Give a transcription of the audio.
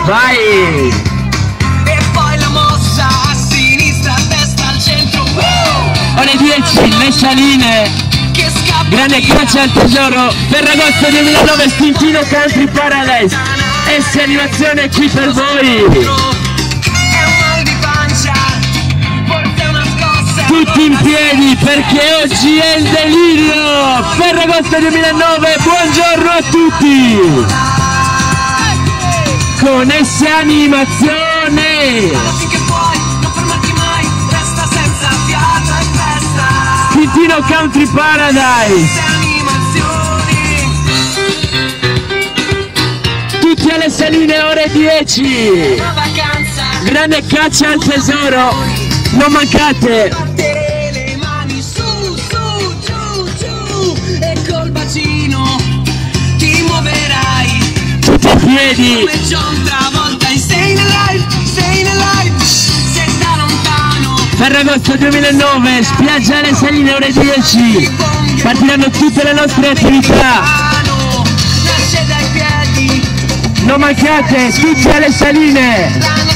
Vai! E poi la mossa a sinistra, a destra, al centro. Ore 10, le saline. Che scappa Grande via. caccia al tesoro. Ferragosto 2009, Stintino Country Paradise. S animazione qui per voi. È un mal di pancia, forse una scossa. Tutti in piedi perché oggi è il delirio. Ferragosto 2009, buongiorno a tutti. Con S animazione. Finché puoi, non fermarti mai, resta senza fiato e festa. Stintino Country Paradise. Se animazioni. Tutti alle saline, ore 10. Una vacanza. Grande caccia al tesoro. Non mancate. Battere le mani su, su, giù, giù. E col bacino ti muoverai. Tutti in piedi. Come John Travolta in Staying Alive, Staying Alive. Se da lontano Ferragosto 2009, spiaggia alle saline, ore 10. Partiranno tutte le nostre attività. nasce dai piedi. Non mancate, tutti alle saline. La